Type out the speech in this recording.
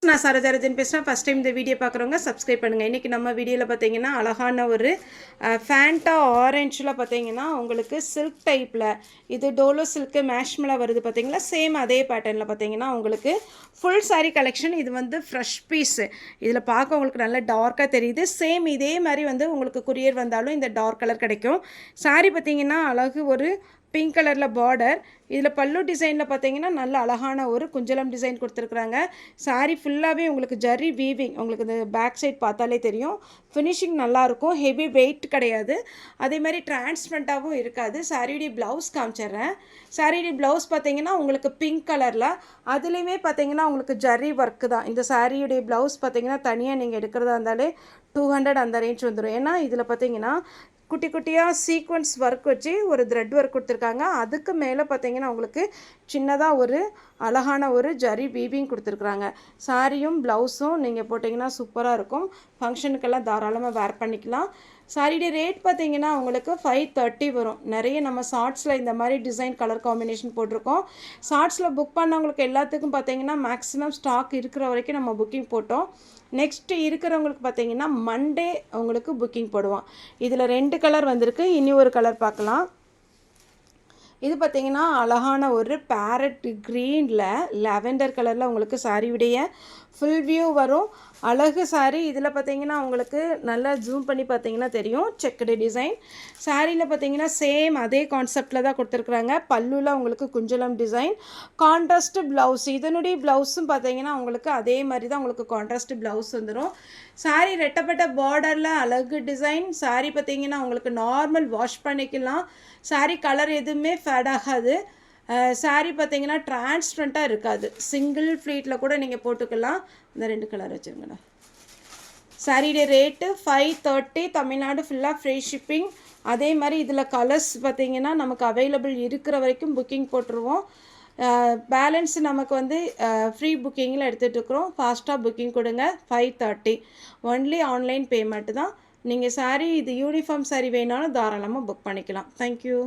நான் சரோஜாரஜன் பேசுகிறேன். First time இந்த வீடியோ பார்க்குறவங்க சப்ஸ்கிரைப் பண்ணுங்கள். இன்றைக்கி நம்ம வீடியோவில் பார்த்தீங்கன்னா அழகான ஒரு ஃபேண்டா ஆரஞ்சில் பார்த்தீங்கன்னா உங்களுக்கு சில்க் டைப்பில் இது டோலோ சில்க்கு மேஷ்மெலாம் வருது பார்த்தீங்களா, சேம் அதே பேட்டர்னில் பார்த்தீங்கன்னா உங்களுக்கு ஃபுல் சாரீ கலெக்ஷன். இது வந்து ஃப்ரெஷ் பீஸு. இதில் பார்க்க உங்களுக்கு நல்லா டார்க்காக தெரியுது. சேம் இதே மாதிரி வந்து உங்களுக்கு கொரியர் வந்தாலும் இந்த டார்க் கலர் கிடைக்கும். சாரீ பார்த்தீங்கன்னா அழகு ஒரு பிங்க் கலரில் பார்டர். இதில் பல்லு டிசைனில் பார்த்தீங்கன்னா நல்ல அழகான ஒரு குஞ்சலம் டிசைன் கொடுத்துருக்குறாங்க. சாரீ ஃபுல்லாகவே உங்களுக்கு ஜரி வீவிங், உங்களுக்கு இந்த பேக் சைட் பார்த்தாலே தெரியும். ஃபினிஷிங் நல்லாயிருக்கும், ஹெவி வெயிட் கிடையாது, அதே மாதிரி டிரான்ஸ்பரண்ட்டாகவும் இருக்காது. சாரியுடைய ப்ளவுஸ் காமிச்சிட்றேன். சாரியுடைய ப்ளவுஸ் பார்த்தீங்கன்னா உங்களுக்கு பிங்க் கலரில், அதுலேயுமே பார்த்தீங்கன்னா உங்களுக்கு ஜரி ஒர்க்கு தான். இந்த சாரியுடைய ப்ளவுஸ் பார்த்தீங்கன்னா தனியாக நீங்கள் எடுக்கிறதா இருந்தாலே 200 அந்த ரேஞ்ச் வந்துடும். ஏன்னா இதில் பார்த்தீங்கன்னா குட்டி குட்டியாக சீக்வன்ஸ் ஒர்க் வச்சு ஒரு த்ரெட் ஒர்க் கொடுத்துருக்காங்க. அதுக்கு மேலே பார்த்தீங்கன்னா உங்களுக்கு சின்னதாக ஒரு அழகான ஒரு ஜரி வீவிங் கொடுத்துருக்குறாங்க. சாரியும் ப்ளவுஸும் நீங்கள் போட்டிங்கன்னா சூப்பராக இருக்கும். ஃபங்க்ஷனுக்கெல்லாம் தாராளமாக வேர் பண்ணிக்கலாம். சாரியுடைய ரேட் பார்த்தீங்கன்னா உங்களுக்கு 530 வரும். நிறைய நம்ம ஷார்ட்ஸில் இந்த மாதிரி டிசைன் கலர் காம்பினேஷன் போட்டிருக்கோம். ஷார்ட்ஸில் புக் பண்ணவங்களுக்கு எல்லாத்துக்கும் பார்த்தீங்கன்னா மேக்ஸிமம் ஸ்டாக் இருக்கிற வரைக்கும் நம்ம புக்கிங் போட்டோம். நெக்ஸ்ட்டு இருக்கிறவங்களுக்கு பார்த்தீங்கன்னா மண்டே உங்களுக்கு புக்கிங் போடுவோம். இதில் 2 கலர் வந்திருக்கு, இனி ஒரு கலர் பார்க்கலாம். இது பார்த்திங்கன்னா அழகான ஒரு பேரட் க்ரீனில் லாவெண்டர் கலரில் உங்களுக்கு சாரியுடைய ஃபுல் வியூ வரும். அழகு சாரீ. இதில் பார்த்திங்கன்னா உங்களுக்கு நல்லா ஜூம் பண்ணி பார்த்திங்கன்னா தெரியும் செக்குடு டிசைன். சாரியில் பார்த்திங்கன்னா சேம் அதே கான்செப்டில் தான் கொடுத்துருக்குறாங்க. பல்லுவில் உங்களுக்கு குஞ்சலம் டிசைன், கான்ட்ராஸ்ட் ப்ளவுஸ். இதனுடைய ப்ளவுஸும் பார்த்திங்கன்னா உங்களுக்கு அதே மாதிரி தான் உங்களுக்கு கான்ட்ராஸ்ட் ப்ளவுஸ் வந்துடும். சாரீ ரெட்டப்பட்ட பார்டரில் அழகு டிசைன். சாரீ பார்த்திங்கன்னா உங்களுக்கு நார்மல் வாஷ் பண்ணிக்கலாம். சாரீ கலர் எதுவுமே ஃபேட் ஆகாது. சாரீ பார்த்திங்கன்னா டிரான்ஸ்பரண்ட்டாக இருக்காது. சிங்கிள் ஃப்ளீட்டில் கூட நீங்கள் போட்டுக்கலாம். இந்த 2 கலர் வச்சுருங்கண்ணா. சாரியுடைய ரேட்டு 530. தமிழ்நாடு ஃபுல்லாக ஃப்ரீ ஷிப்பிங். அதே மாதிரி இதில் கலர்ஸ் பார்த்திங்கன்னா நமக்கு அவைலபிள் இருக்கிற வரைக்கும் புக்கிங் போட்டுருவோம். பேலன்ஸ் நமக்கு வந்து ஃப்ரீ புக்கிங்கில் எடுத்துகிட்டு இருக்கிறோம். ஃபாஸ்ட்டாக புக்கிங் கொடுங்க. 530 ஒன்லி ஆன்லைன் பேமெண்ட்டு தான். நீங்கள் சாரீ இது யூனிஃபார்ம் சாரீ வேணாலும் தாராளமாக புக் பண்ணிக்கலாம். தேங்க்யூ.